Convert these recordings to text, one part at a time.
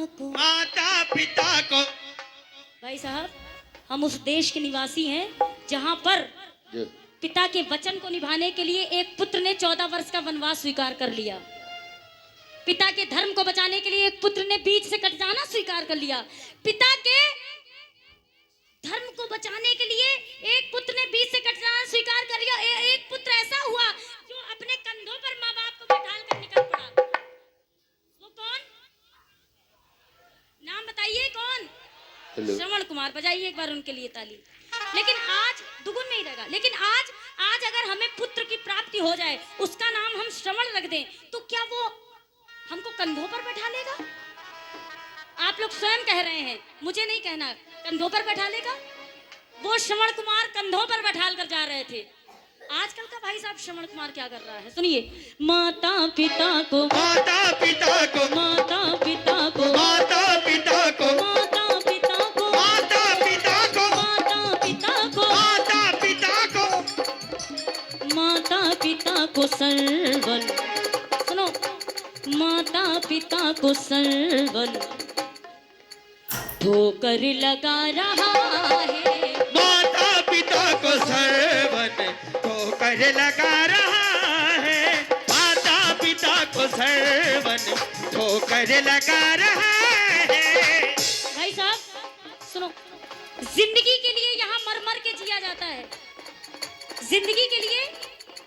को, माता पिता को। भाई साहब हम उस देश के निवासी हैं जहां पर पिता के वचन को निभाने के लिए एक पुत्र ने 14 वर्ष का वनवास स्वीकार कर लिया। पिता के धर्म को बचाने के लिए एक पुत्र ने बीच से कट जाना स्वीकार कर लिया। पिता के धर्म को बचाने के लिए एक पुत्र ने बीच से कट जाना स्वीकार कर लिया। एक पुत्र ऐसा हुआ जो अपने कंधों पर माँ बाप को बैठाल कर निकल पड़ा। वो कौन? नाम बताइए कौन? श्रवण कुमार। बजाइए एक बार उनके लिए ताली। लेकिन आज दुगुन नहीं रहेगा। लेकिन आज अगर हमें पुत्र की प्राप्ति हो जाए, उसका नाम हम श्रवण रख दें, तो क्या वो हमको कंधों पर बैठा लेगा? आप लोग स्वयं कह रहे हैं, मुझे नहीं कहना। कंधों पर बैठा लेगा? वो श्रवण कुमार कंधों पर बैठाल कर जा रहे थे। आजकल का भाई साहब श्रवण कुमार क्या कर रहा है, सुनिए। माता पिता को, माता पिता को, माता पिता को, माता पिता को, माता पिता को, माता पिता को, माता पिता को, माता पिता को, माता पिता को सर्वन, सुनो, माता पिता को सर्वन ठोकर लगा रहा है। माता पिता को सर्वन ठोकर लगा रहा है। माता पिता को सर्वन ठोकर लगा रहा है। भाई साहब सुनो, जिंदगी के लिए यहाँ मर मर के जिया जाता है। जिंदगी के लिए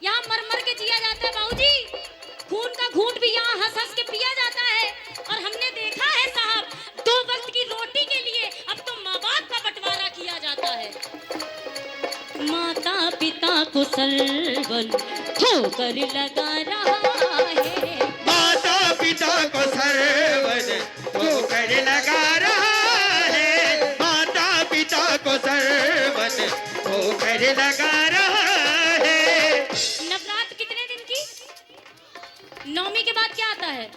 यहाँ मर मर के जिया जाता है बाबूजी। खून का घूंट भी यहाँ हंस हंस के पिया जाता है। और हमने देखा है साहब, 2 वक्त की रोटी के लिए अब तो माँ बाप का बंटवारा किया जाता है। माता पिता को सर्वन ठोकर लगा रहा है। माता पिता को सर्वन ठोकर लगा रहा है। माता पिता को सर्वन ठोकर लगा रहा है। नवरात्र कितने दिन की? 9वीं के बाद क्या आता है?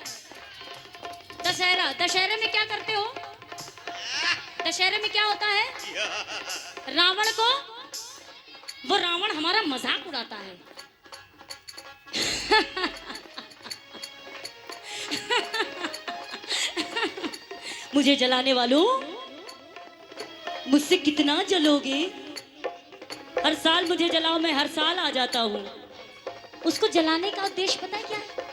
दशहरा। दशहरे में क्या करते हो? दशहरे में क्या होता है? रावण को, वो रावण हमारा मजाक उड़ाता है। मुझे जलाने वालों, मुझसे कितना जलोगे? हर साल मुझे जलाओ, मैं हर साल आ जाता हूँ। उसको जलाने का उद्देश्य पता है क्या है?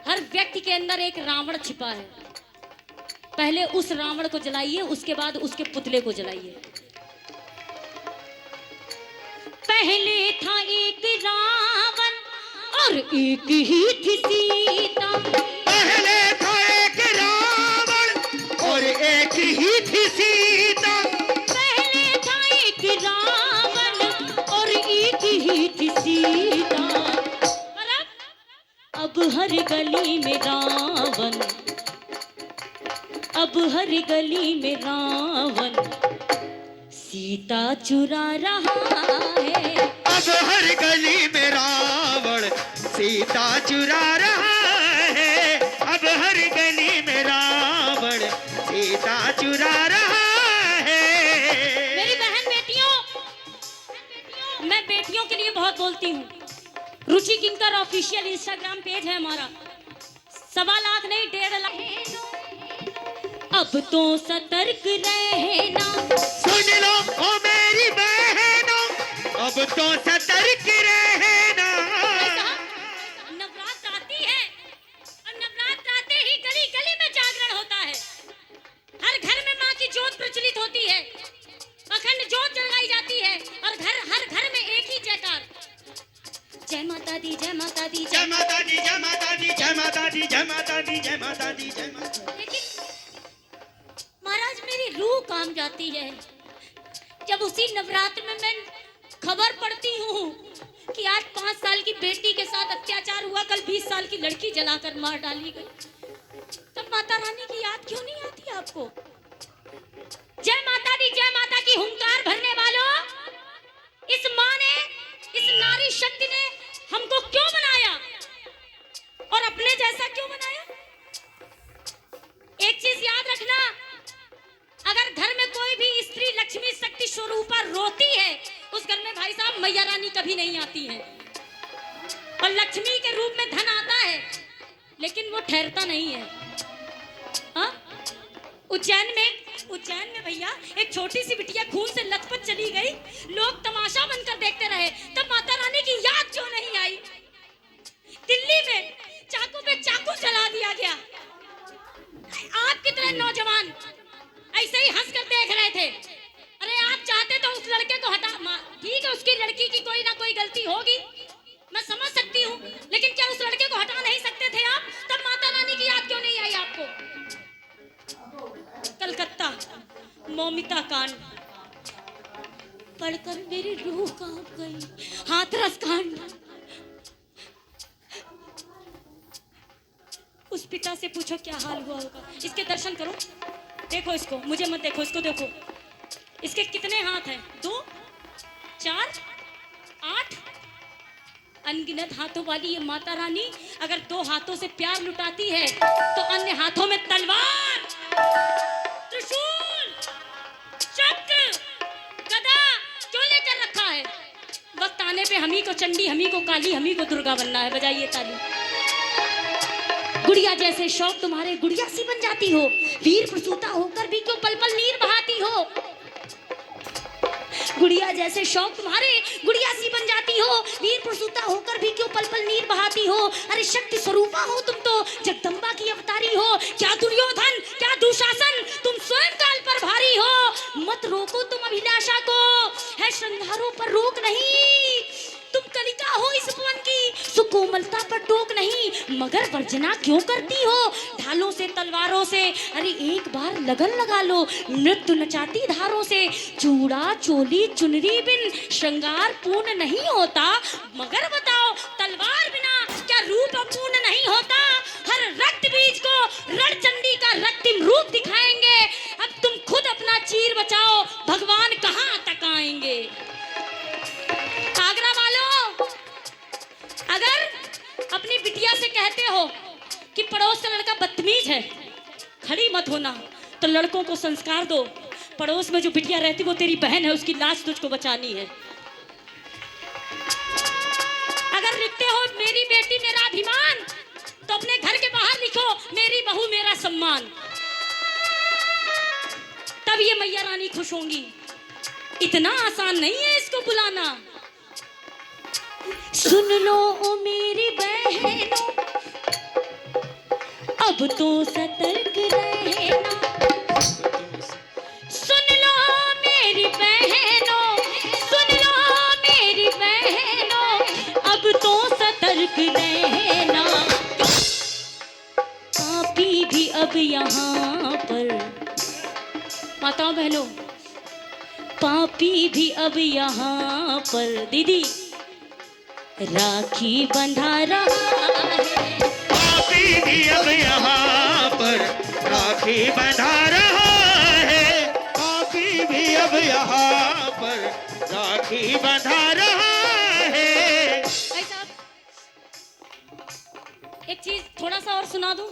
हर व्यक्ति के अंदर एक रावण छिपा है। पहले उस रावण को जलाइए, उसके बाद उसके पुतले को जलाइए। पहले था एक रावण और एक ही थी सीता। पहले था एक रावण और एक ही थी सीता। पहले था एक रावण और एक ही थी सीता। अब हर गली में रावण, अब हर गली में रावण सीता चुरा रहा है। अब हर गली में रावण सीता चुरा रहा है। अब हर गली में रावण सीता चुरा रहा है। मेरी बहन बेटियों, मैं बेटियों के लिए बहुत बोलती हूँ। रुचि किंकर ऑफिशियल इंस्टाग्राम पेज है हमारा। 1.25 लाख नहीं, 1.5 लाख। अब तो सतर्क रहना, सुन लो ओ मेरी बहनों, अब तो सतर्क रहना। नवरात्र आती है और नवरात्र आते ही गली गली में जागरण होता है। हर घर में माँ की ज्योत प्रचलित होती है, अखंड ज्योत जलाई जाती है और हर घर में एक ही जयकार, जय माता दी, जय माता दी, जय माता दी, जय माता दी, जय माता दी, जय माता दी, जय माता दी, जय माता दी। लेकिन महाराज मेरी रूह काम जाती है जब उसी नवरात्र में मैं खबर पढ़ती हूँ कि आज 5 साल की बेटी के साथ अत्याचार हुआ, कल 20 साल की लड़की जलाकर मार डाली गई। तब माता रानी की याद क्यों नहीं आती आपको? जय माता दी, जय माता की हुंकार भरने वालों, इस माँ ने, इस नारी शक्ति ने हमको क्यों बनाया और अपने जैसा क्यों बनाया? एक चीज याद रखना, अगर घर में कोई भी स्त्री लक्ष्मी शक्ति स्वरूपा रोती है, उस घर में भाई साहब मैया रानी कभी नहीं आती है। और लक्ष्मी के रूप में धन आता है, लेकिन वो ठहरता नहीं है। हाँ? उज्जैन में भैया एक छोटी सी बिटिया खून से लथपथ चली गई, लोग तमाशा बनकर देखते रहे, तब माता रानी की याद क्यों नहीं आई? दिल्ली में चाकू पे चाकू चला दिया गया, आप कितने नौजवान ऐसे ही हंस कर देख रहे थे। अरे आप चाहते तो उस लड़के को हटा, ठीक है उसकी लड़की की कोई ना कोई गलती होगी, मैं समझ सकती हूँ, लेकिन क्या उस लड़के को हटा नहीं सकते थे आप? तब माता रानी की याद क्यों नहीं आई आपको? कलकत्ता मौमिता कांड पढ़कर मेरी रूह कांप गई, हाथरस कांड। उस पिता से पूछो क्या हाल हुआ होगा। इसके दर्शन करो, देखो इसको, मुझे मत देखो, इसको देखो, इसके कितने हाथ हैं? 2, 4, 8, अनगिनत हाथों वाली ये माता रानी अगर 2 हाथों से प्यार लुटाती है तो अन्य हाथों में तलवार, त्रिशूल, चक्र, गदा क्यों लेकर रखा है? वक्त आने पे हमी को चंडी, हमी को काली, हमी को दुर्गा बनना है। बजाइए ताली। गुड़िया जैसे शौक तुम्हारे गुड़िया सी बन जाती हो, वीर प्रसूता होकर भी क्यों पल पल नीर बहाती हो? गुड़िया जैसे शौक तुम्हारे गुड़िया सी बन जाती हो, वीर प्रसूता होकर भी क्यों पल पल नीर बहाती हो? अरे शक्ति स्वरूपा हो तुम तो, जगदम्बा की अवतारी हो। क्या दुर्योधन, क्या दुशासन, तुम स्वयं काल पर भारी हो। मत रोको तुम अभिलाषा को, है श्रृंगारों पर रोक नहीं। तुम कलिका हो इस भुवन की, सुकोमलता पर टोक नहीं। मगर वर्जना क्यों करती हो ढालों से तलवारों से? अरे एक बार लगन लगा लो नृत्य नचाती धारों से। चूड़ा चोली चुनरी बिन श्रृंगार पूर्ण नहीं होता, मगर बताओ तलवार बिना क्या रूप अपूर्ण नहीं होता? हर रक्त बीज को रणचंडी का रक्तिम रूप दिखाएंगे। अब तुम खुद अपना चीर बचाओ, भगवान कहाँ तक आएंगे? आगरा वालों, अगर अपनी बिटिया से कहते हो कि पड़ोस का लड़का बदतमीज है, खड़ी मत होना, तो लड़कों को संस्कार दो। पड़ोस में जो बिटिया रहती वो तेरी बहन है, उसकी लाश तुझको बचानी है। अगर लिखते हो मेरी बेटी मेरा अभिमान, तो अपने घर के बाहर लिखो मेरी बहू मेरा सम्मान। तब ये मैया रानी खुश होंगी। इतना आसान नहीं है इसको बुलाना। सुन लो ओ मेरी बहनों, अब तो सतर्क रहना। सुन लो मेरी बहनों, सुन लो मेरी बहनों, अब तो सतर्क रहना। पापी भी अब यहाँ पर, माताओं बहनों, पापी भी अब यहाँ पर दीदी राखी बंधा रहा है। पापी भी अब यहाँ पर राखी बंधा रहा है। पापी भी अब यहाँ पर राखी बंधा रहा है। भाई साहब, एक चीज थोड़ा सा और सुना दूं।